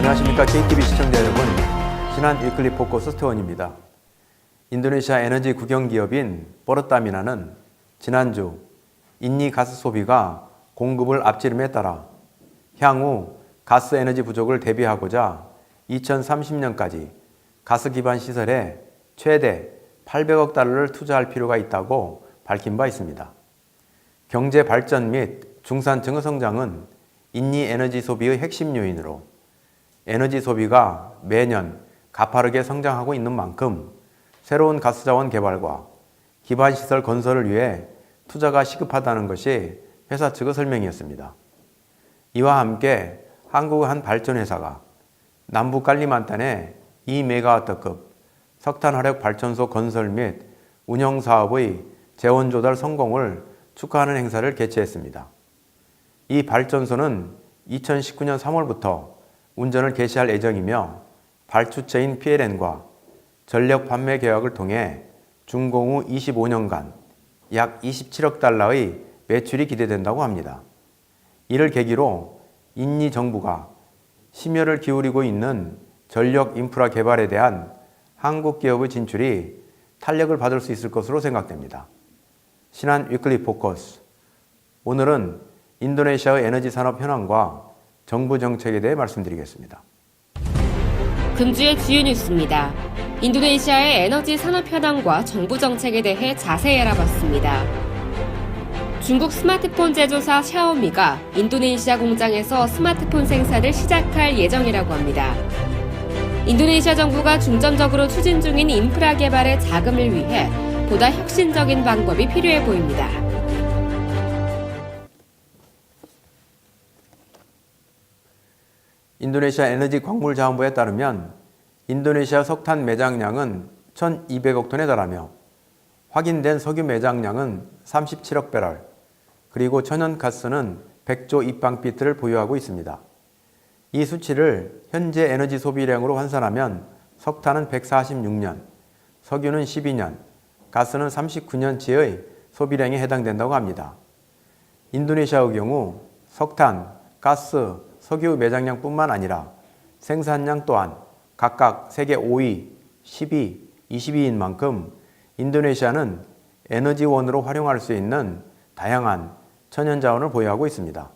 안녕하십니까 KTV 시청자 여러분, 신한 위클리 포커스 스테원입니다. 인도네시아 에너지 국영기업인 포르타미나는 지난주 인니 가스 소비가 공급을 앞지름에 따라 향후 가스 에너지 부족을 대비하고자 2030년까지 가스 기반 시설에 최대 800억 달러를 투자할 필요가 있다고 밝힌 바 있습니다. 경제 발전 및 중산층의 성장은 인니 에너지 소비의 핵심 요인으로 에너지 소비가 매년 가파르게 성장하고 있는 만큼 새로운 가스자원 개발과 기반시설 건설을 위해 투자가 시급하다는 것이 회사 측의 설명이었습니다. 이와 함께 한국의 한 발전회사가 남부 깔리만탄의 2메가와트급 석탄화력 발전소 건설 및 운영 사업의 재원 조달 성공을 축하하는 행사를 개최했습니다. 이 발전소는 2019년 3월부터 운전을 개시할 예정이며 발주처인 PLN과 전력 판매 계약을 통해 준공 후 25년간 약 27억 달러의 매출이 기대된다고 합니다. 이를 계기로 인니 정부가 심혈을 기울이고 있는 전력 인프라 개발에 대한 한국 기업의 진출이 탄력을 받을 수 있을 것으로 생각됩니다. 신한 위클리 포커스, 오늘은 인도네시아의 에너지 산업 현황과 정부 정책에 대해 말씀드리겠습니다. 금주의 주요 뉴스입니다. 인도네시아의 에너지 산업 현황과 정부 정책에 대해 자세히 알아봤습니다. 중국 스마트폰 제조사 샤오미가 인도네시아 공장에서 스마트폰 생산을 시작할 예정이라고 합니다. 인도네시아 정부가 중점적으로 추진 중인 인프라 개발의 자금을 위해 보다 혁신적인 방법이 필요해 보입니다. 인도네시아 에너지 광물자원부에 따르면 인도네시아 석탄 매장량은 1,200억 톤에 달하며 확인된 석유 매장량은 37억 배럴, 그리고 천연가스는 100조 입방피트를 보유하고 있습니다. 이 수치를 현재 에너지 소비량으로 환산하면 석탄은 146년, 석유는 12년, 가스는 39년치의 소비량에 해당된다고 합니다. 인도네시아의 경우 석탄, 가스, 석유 매장량뿐만 아니라 생산량 또한 각각 세계 5위, 10위, 20위인 만큼 인도네시아는 에너지원으로 활용할 수 있는 다양한 천연자원을 보유하고 있습니다.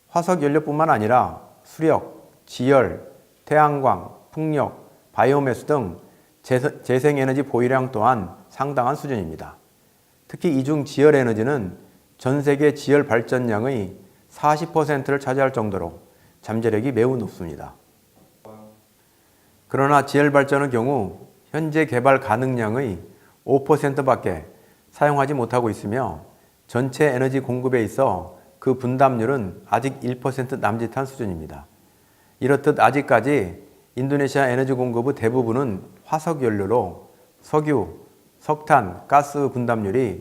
화석연료뿐만 아니라 수력, 지열, 태양광, 풍력, 바이오매스 등 재생에너지 보유량 또한 상당한 수준입니다. 특히 이 중 지열에너지는 전 세계 지열 발전량의 40%를 차지할 정도로 잠재력이 매우 높습니다. 그러나 지열 발전의 경우 현재 개발 가능량의 5%밖에 사용하지 못하고 있으며 전체 에너지 공급에 있어 그 분담률은 아직 1% 남짓한 수준입니다. 이렇듯 아직까지 인도네시아 에너지 공급의 대부분은 화석연료로 석유, 석탄, 가스 분담률이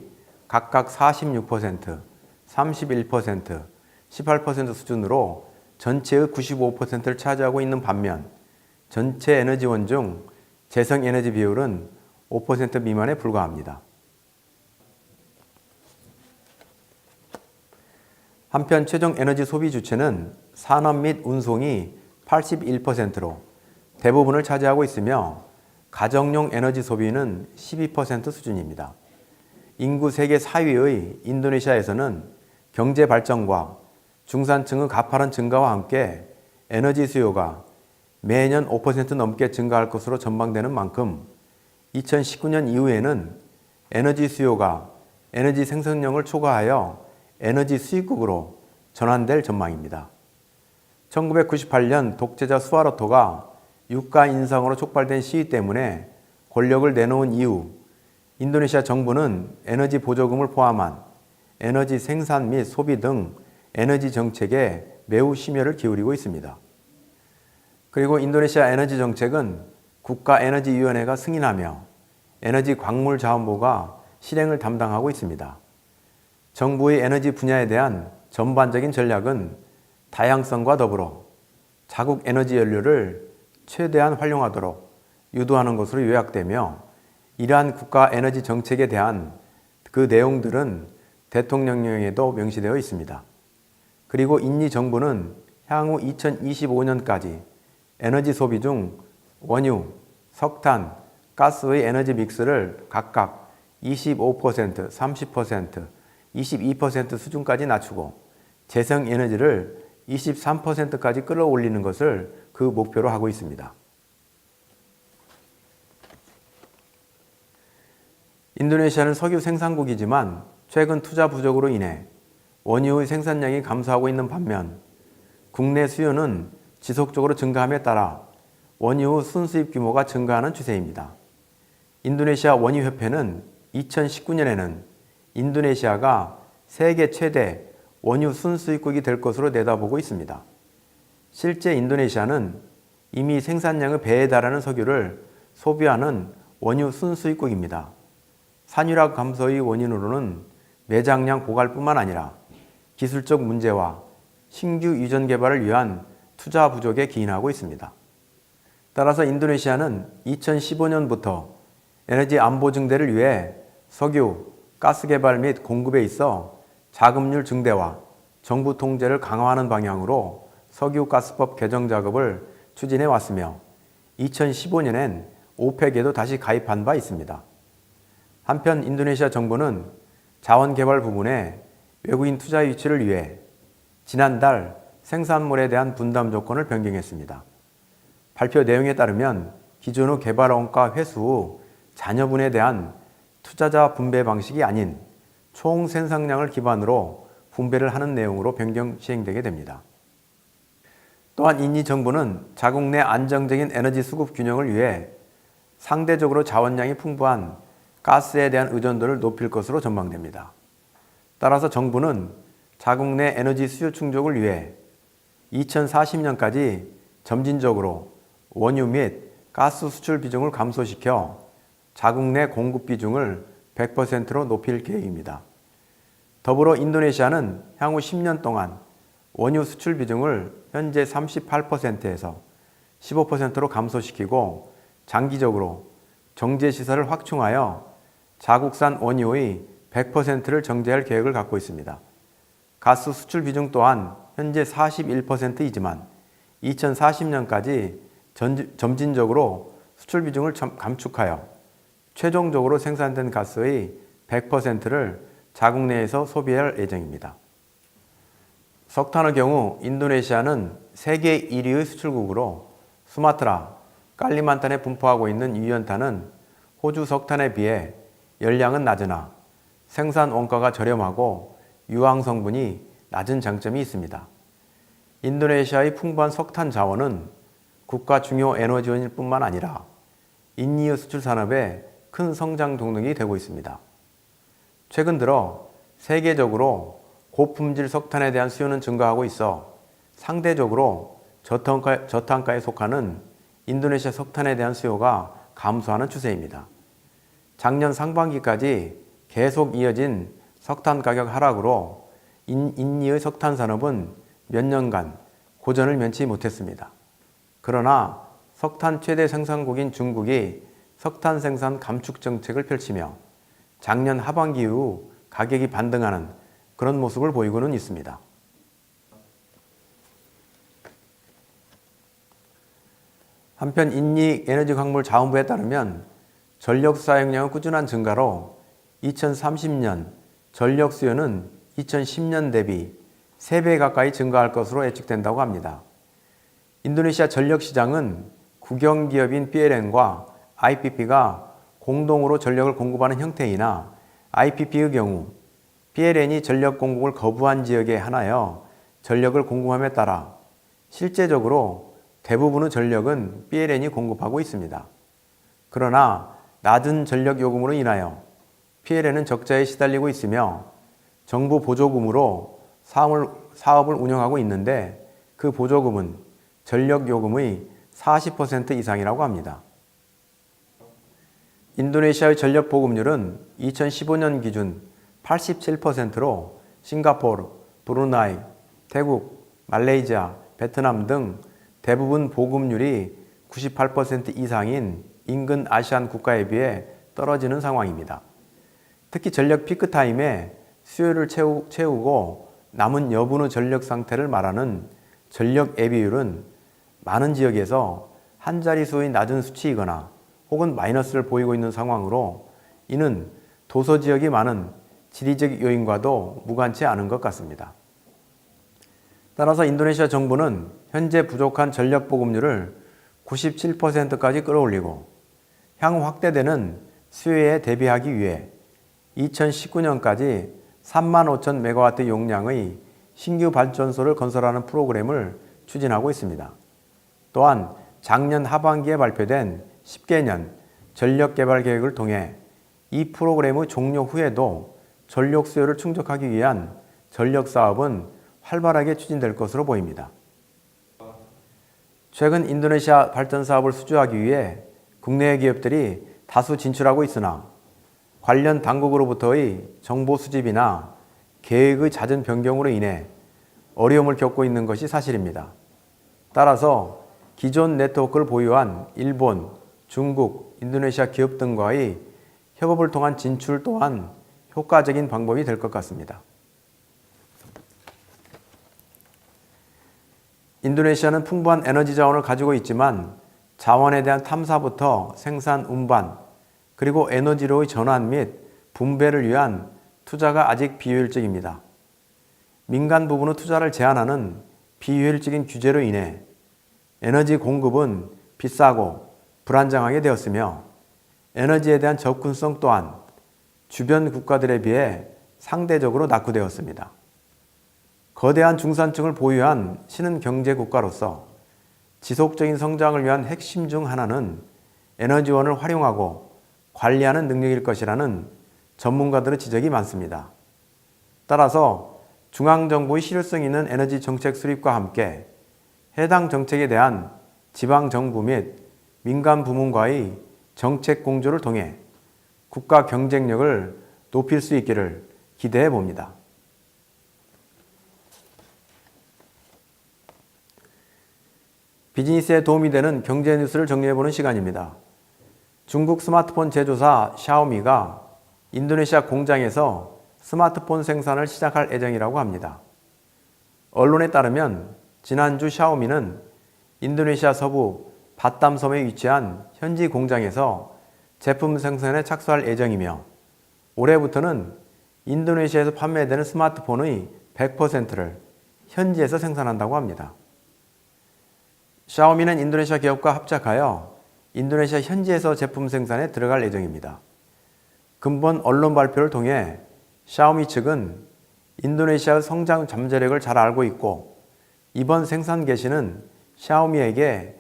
각각 46%, 31%, 18% 수준으로 전체의 95%를 차지하고 있는 반면 전체 에너지원 중 재생에너지 비율은 5% 미만에 불과합니다. 한편 최종 에너지 소비 주체는 산업 및 운송이 81%로 대부분을 차지하고 있으며 가정용 에너지 소비는 12% 수준입니다. 인구 세계 4위의 인도네시아에서는 경제 발전과 중산층의 가파른 증가와 함께 에너지 수요가 매년 5% 넘게 증가할 것으로 전망되는 만큼 2019년 이후에는 에너지 수요가 에너지 생산량을 초과하여 에너지 수입국으로 전환될 전망입니다. 1998년 독재자 수하르토가 유가 인상으로 촉발된 시위 때문에 권력을 내놓은 이후 인도네시아 정부는 에너지 보조금을 포함한 에너지 생산 및 소비 등 에너지 정책에 매우 심혈을 기울이고 있습니다. 그리고 인도네시아 에너지 정책은 국가에너지위원회가 승인하며 에너지광물자원부가 실행을 담당하고 있습니다. 정부의 에너지 분야에 대한 전반적인 전략은 다양성과 더불어 자국 에너지 연료를 최대한 활용하도록 유도하는 것으로 요약되며 이러한 국가 에너지 정책에 대한 그 내용들은 대통령령에도 명시되어 있습니다. 그리고 인니 정부는 향후 2025년까지 에너지 소비 중 원유, 석탄, 가스의 에너지 믹스를 각각 25%, 30%, 22% 수준까지 낮추고 재생 에너지를 23%까지 끌어올리는 것을 그 목표로 하고 있습니다. 인도네시아는 석유 생산국이지만 최근 투자 부족으로 인해 원유의 생산량이 감소하고 있는 반면 국내 수요는 지속적으로 증가함에 따라 원유 순수입 규모가 증가하는 추세입니다. 인도네시아 원유협회는 2019년에는 인도네시아가 세계 최대 원유 순수입국이 될 것으로 내다보고 있습니다. 실제 인도네시아는 이미 생산량의 배에 달하는 석유를 소비하는 원유 순수입국입니다. 산유락 감소의 원인으로는 매장량 고갈뿐만 아니라 기술적 문제와 신규 유전 개발을 위한 투자 부족에 기인하고 있습니다. 따라서 인도네시아는 2015년부터 에너지 안보 증대를 위해 석유, 가스 개발 및 공급에 있어 자금률 증대와 정부 통제를 강화하는 방향으로 석유가스법 개정 작업을 추진해 왔으며 2015년엔 오펙에도 다시 가입한 바 있습니다. 한편 인도네시아 정부는 자원 개발 부분에 외국인 투자 유치를 위해 지난달 생산물에 대한 분담 조건을 변경했습니다. 발표 내용에 따르면 기존의 개발 원가 회수 후 잔여분에 대한 투자자 분배 방식이 아닌 총 생산량을 기반으로 분배를 하는 내용으로 변경 시행되게 됩니다. 또한 인도 정부는 자국 내 안정적인 에너지 수급 균형을 위해 상대적으로 자원량이 풍부한 가스에 대한 의존도를 높일 것으로 전망됩니다. 따라서 정부는 자국 내 에너지 수요 충족을 위해 2040년까지 점진적으로 원유 및 가스 수출 비중을 감소시켜 자국 내 공급 비중을 100%로 높일 계획입니다. 더불어 인도네시아는 향후 10년 동안 원유 수출 비중을 현재 38%에서 15%로 감소시키고 장기적으로 정제 시설을 확충하여 자국산 원유의 100%를 정제할 계획을 갖고 있습니다. 가스 수출 비중 또한 현재 41%이지만 2040년까지 점진적으로 수출 비중을 감축하여 최종적으로 생산된 가스의 100%를 자국 내에서 소비할 예정입니다. 석탄의 경우 인도네시아는 세계 1위의 수출국으로 수마트라, 깔리만탄에 분포하고 있는 유연탄은 호주 석탄에 비해 열량은 낮으나 생산 원가가 저렴하고 유황 성분이 낮은 장점이 있습니다. 인도네시아의 풍부한 석탄 자원은 국가 중요 에너지원일 뿐만 아니라 인니의 수출 산업의 큰 성장 동력이 되고 있습니다. 최근 들어 세계적으로 고품질 석탄에 대한 수요는 증가하고 있어 상대적으로 저탄가에 속하는 인도네시아 석탄에 대한 수요가 감소하는 추세입니다. 작년 상반기까지 계속 이어진 석탄 가격 하락으로 인니의 석탄 산업은 몇 년간 고전을 면치 못했습니다. 그러나 석탄 최대 생산국인 중국이 석탄 생산 감축 정책을 펼치며 작년 하반기 이후 가격이 반등하는 그런 모습을 보이고는 있습니다. 한편 인니 에너지 광물 자원부에 따르면 전력 사용량의 꾸준한 증가로 2030년 전력 수요는 2010년 대비 3배 가까이 증가할 것으로 예측된다고 합니다. 인도네시아 전력 시장은 국영기업인 PLN과 IPP가 공동으로 전력을 공급하는 형태이나 IPP의 경우 PLN이 전력 공급을 거부한 지역에 한하여 전력을 공급함에 따라 실제적으로 대부분의 전력은 PLN이 공급하고 있습니다. 그러나 낮은 전력 요금으로 인하여 PLN은 적자에 시달리고 있으며 정부 보조금으로 사업을 운영하고 있는데 그 보조금은 전력 요금의 40% 이상이라고 합니다. 인도네시아의 전력 보급률은 2015년 기준 87%로 싱가포르, 브루나이, 태국, 말레이시아, 베트남 등 대부분 보급률이 98% 이상인 인근 아시안 국가에 비해 떨어지는 상황입니다. 특히 전력 피크타임에 수요를 채우고 남은 여분의 전력 상태를 말하는 전력 애비율은 많은 지역에서 한 자릿수의 낮은 수치이거나 혹은 마이너스를 보이고 있는 상황으로 이는 도서 지역이 많은 지리적 요인과도 무관치 않은 것 같습니다. 따라서 인도네시아 정부는 현재 부족한 전력 보급률을 97%까지 끌어올리고 향후 확대되는 수요에 대비하기 위해 2019년까지 3만 5천 메가와트 용량의 신규 발전소를 건설하는 프로그램을 추진하고 있습니다. 또한 작년 하반기에 발표된 10개년 전력개발 계획을 통해 이 프로그램의 종료 후에도 전력 수요를 충족하기 위한 전력 사업은 활발하게 추진될 것으로 보입니다. 최근 인도네시아 발전 사업을 수주하기 위해 국내 기업들이 다수 진출하고 있으나 관련 당국으로부터의 정보 수집이나 계획의 잦은 변경으로 인해 어려움을 겪고 있는 것이 사실입니다. 따라서 기존 네트워크를 보유한 일본, 중국, 인도네시아 기업 등과의 협업을 통한 진출 또한 효과적인 방법이 될 것 같습니다. 인도네시아는 풍부한 에너지 자원을 가지고 있지만 자원에 대한 탐사부터 생산, 운반, 그리고 에너지로의 전환 및 분배를 위한 투자가 아직 비효율적입니다. 민간 부분의 투자를 제한하는 비효율적인 규제로 인해 에너지 공급은 비싸고 불안정하게 되었으며 에너지에 대한 접근성 또한 주변 국가들에 비해 상대적으로 낙후되었습니다. 거대한 중산층을 보유한 신흥 경제 국가로서 지속적인 성장을 위한 핵심 중 하나는 에너지원을 활용하고 관리하는 능력일 것이라는 전문가들의 지적이 많습니다. 따라서 중앙정부의 실효성 있는 에너지 정책 수립과 함께 해당 정책에 대한 지방정부 및 민간 부문과의 정책 공조를 통해 국가 경쟁력을 높일 수 있기를 기대해 봅니다. 비즈니스에 도움이 되는 경제 뉴스를 정리해보는 시간입니다. 중국 스마트폰 제조사 샤오미가 인도네시아 공장에서 스마트폰 생산을 시작할 예정이라고 합니다. 언론에 따르면 지난주 샤오미는 인도네시아 서부 바탐섬에 위치한 현지 공장에서 제품 생산에 착수할 예정이며 올해부터는 인도네시아에서 판매되는 스마트폰의 100%를 현지에서 생산한다고 합니다. 샤오미는 인도네시아 기업과 합작하여 인도네시아 현지에서 제품 생산에 들어갈 예정입니다. 근본 언론 발표를 통해 샤오미 측은 인도네시아의 성장 잠재력을 잘 알고 있고 이번 생산 개시는 샤오미에게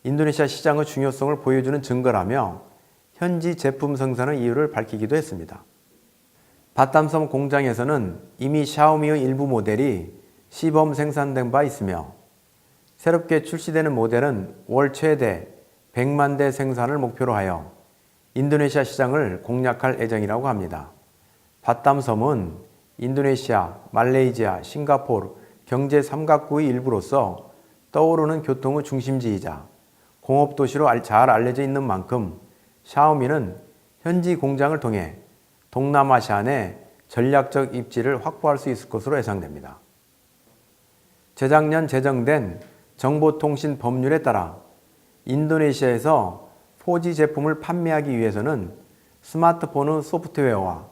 인도네시아 시장의 중요성을 보여주는 증거라며 현지 제품 생산의 이유를 밝히기도 했습니다. 바탐섬 공장에서는 이미 샤오미의 일부 모델이 시범 생산된 바 있으며 새롭게 출시되는 모델은 월 최대 100만 대 생산을 목표로 하여 인도네시아 시장을 공략할 예정이라고 합니다. 바탐섬은 인도네시아, 말레이시아, 싱가포르 경제 삼각구의 일부로서 떠오르는 교통의 중심지이자 공업도시로 잘 알려져 있는 만큼 샤오미는 현지 공장을 통해 동남아시아 내 전략적 입지를 확보할 수 있을 것으로 예상됩니다. 재작년 제정된 정보통신 법률에 따라 인도네시아에서 4G 제품을 판매하기 위해서는 스마트폰의 소프트웨어와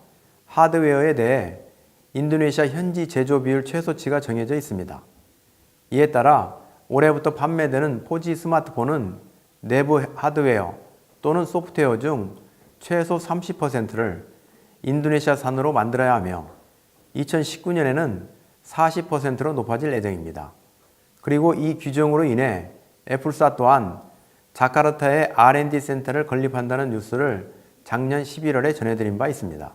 하드웨어에 대해 인도네시아 현지 제조 비율 최소치가 정해져 있습니다. 이에 따라 올해부터 판매되는 4G 스마트폰은 내부 하드웨어 또는 소프트웨어 중 최소 30%를 인도네시아산으로 만들어야 하며 2019년에는 40%로 높아질 예정입니다. 그리고 이 규정으로 인해 애플사 또한 자카르타에 R&D 센터를 건립한다는 뉴스를 작년 11월에 전해드린 바 있습니다.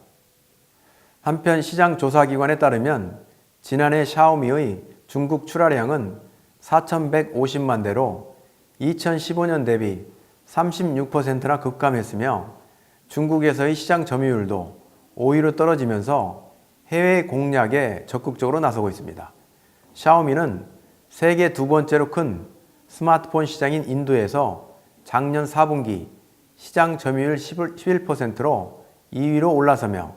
한편 시장 조사기관에 따르면 지난해 샤오미의 중국 출하량은 4,150만 대로 2015년 대비 36%나 급감했으며 중국에서의 시장 점유율도 5위로 떨어지면서 해외 공략에 적극적으로 나서고 있습니다. 샤오미는 세계 두 번째로 큰 스마트폰 시장인 인도에서 작년 4분기 시장 점유율 11%로 2위로 올라서며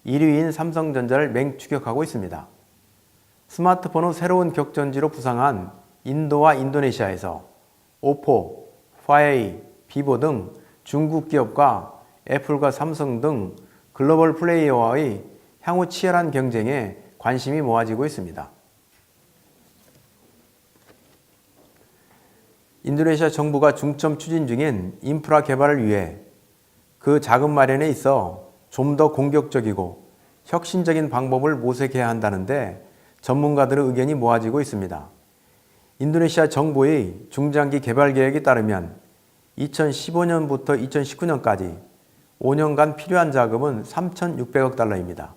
1위인 삼성전자를 맹추격하고 있습니다. 스마트폰은 새로운 격전지로 부상한 인도와 인도네시아에서 오포, 화웨이, 비보 등 중국 기업과 애플과 삼성 등 글로벌 플레이어와의 향후 치열한 경쟁에 관심이 모아지고 있습니다. 인도네시아 정부가 중점 추진 중인 인프라 개발을 위해 그 자금 마련에 있어 좀 더 공격적이고 혁신적인 방법을 모색해야 한다는데 전문가들의 의견이 모아지고 있습니다. 인도네시아 정부의 중장기 개발 계획에 따르면 2015년부터 2019년까지 5년간 필요한 자금은 3,600억 달러입니다.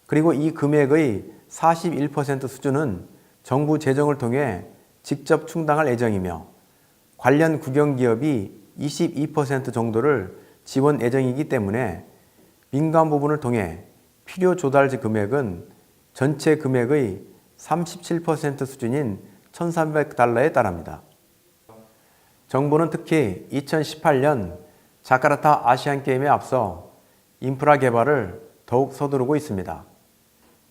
그리고 이 금액의 41% 수준은 정부 재정을 통해 직접 충당할 예정이며 관련 국영기업이 22% 정도를 지원 예정이기 때문에 민간 부분을 통해 필요 조달지 금액은 전체 금액의 37% 수준인 1,300달러에 달합니다. 정부는 특히 2018년 자카르타 아시안게임에 앞서 인프라 개발을 더욱 서두르고 있습니다.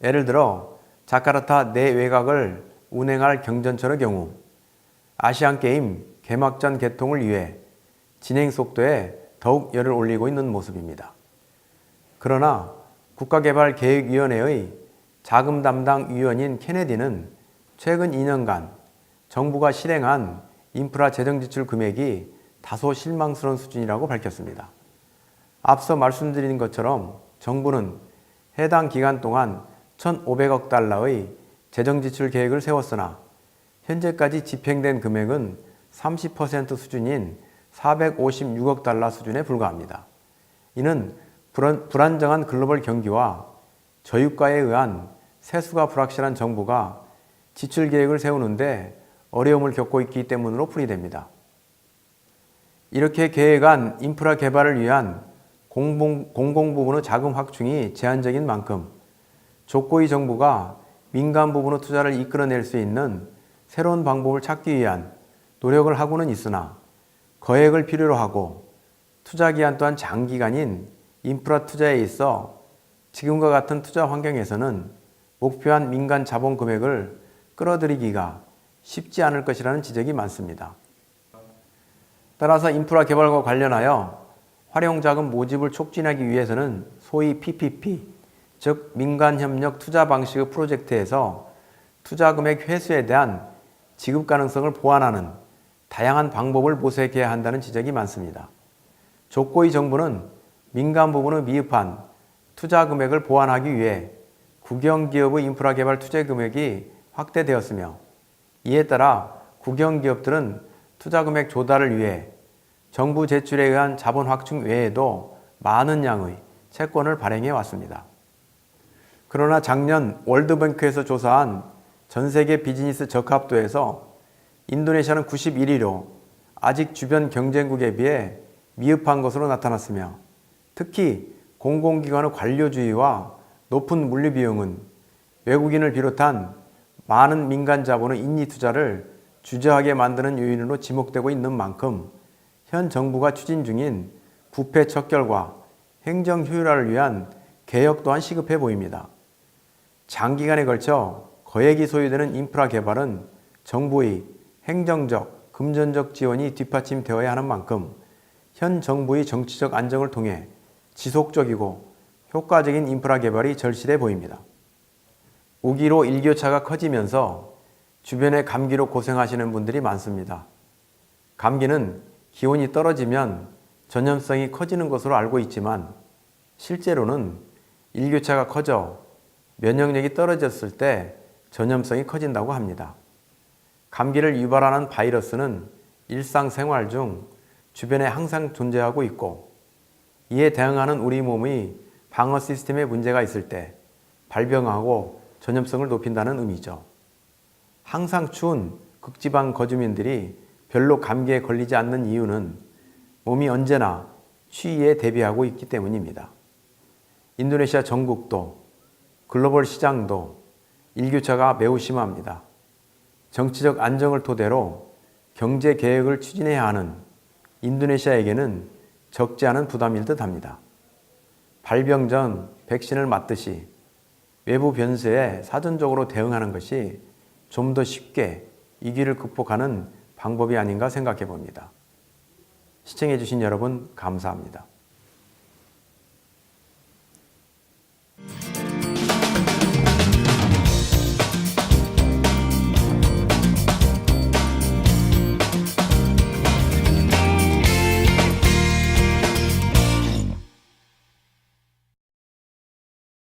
예를 들어 자카르타 내외곽을 운행할 경전철의 경우 아시안게임 개막전 개통을 위해 진행 속도에 더욱 열을 올리고 있는 모습입니다. 그러나 국가개발계획위원회의 자금 담당 위원인 케네디는 최근 2년간 정부가 실행한 인프라 재정 지출 금액이 다소 실망스러운 수준이라고 밝혔습니다. 앞서 말씀드린 것처럼 정부는 해당 기간 동안 1,500억 달러의 재정 지출 계획을 세웠으나 현재까지 집행된 금액은 30% 수준인 456억 달러 수준에 불과합니다. 이는 불안정한 글로벌 경기와 저유가에 의한 세수가 불확실한 정부가 지출 계획을 세우는데 어려움을 겪고 있기 때문으로 풀이됩니다. 이렇게 계획한 인프라 개발을 위한 공공 부문의 자금 확충이 제한적인 만큼 족고이 정부가 민간 부문의 투자를 이끌어낼 수 있는 새로운 방법을 찾기 위한 노력을 하고는 있으나 거액을 필요로 하고 투자 기한 또한 장기간인 인프라 투자에 있어 지금과 같은 투자 환경에서는 목표한 민간 자본 금액을 끌어들이기가 쉽지 않을 것이라는 지적이 많습니다. 따라서 인프라 개발과 관련하여 활용자금 모집을 촉진하기 위해서는 소위 PPP, 즉 민간협력 투자 방식의 프로젝트에서 투자금액 회수에 대한 지급 가능성을 보완하는 다양한 방법을 모색해야 한다는 지적이 많습니다. 족고이 정부는 민간 부분의 미흡한 투자 금액을 보완하기 위해 국영기업의 인프라 개발 투자 금액이 확대되었으며 이에 따라 국영기업들은 투자 금액 조달을 위해 정부 제출에 의한 자본 확충 외에도 많은 양의 채권을 발행해 왔습니다. 그러나 작년 월드뱅크에서 조사한 전 세계 비즈니스 적합도에서 인도네시아는 91위로 아직 주변 경쟁국에 비해 미흡한 것으로 나타났으며 특히 공공기관의 관료주의와 높은 물리비용은 외국인을 비롯한 많은 민간 자본의 인리 투자를 주저하게 만드는 요인으로 지목되고 있는 만큼 현 정부가 추진 중인 부패 척결과 행정 효율화를 위한 개혁 또한 시급해 보입니다. 장기간에 걸쳐 거액이 소요되는 인프라 개발은 정부의 행정적, 금전적 지원이 뒷받침되어야 하는 만큼 현 정부의 정치적 안정을 통해 지속적이고 효과적인 인프라 개발이 절실해 보입니다. 우기로 일교차가 커지면서 주변에 감기로 고생하시는 분들이 많습니다. 감기는 기온이 떨어지면 전염성이 커지는 것으로 알고 있지만 실제로는 일교차가 커져 면역력이 떨어졌을 때 전염성이 커진다고 합니다. 감기를 유발하는 바이러스는 일상생활 중 주변에 항상 존재하고 있고 이에 대응하는 우리 몸의 방어 시스템에 문제가 있을 때 발병하고 전염성을 높인다는 의미죠. 항상 추운 극지방 거주민들이 별로 감기에 걸리지 않는 이유는 몸이 언제나 추위에 대비하고 있기 때문입니다. 인도네시아 전국도 글로벌 시장도 일교차가 매우 심합니다. 정치적 안정을 토대로 경제 계획을 추진해야 하는 인도네시아에게는 적지 않은 부담일 듯합니다. 발병 전 백신을 맞듯이 외부 변수에 사전적으로 대응하는 것이 좀 더 쉽게 위기를 극복하는 방법이 아닌가 생각해 봅니다. 시청해 주신 여러분 감사합니다.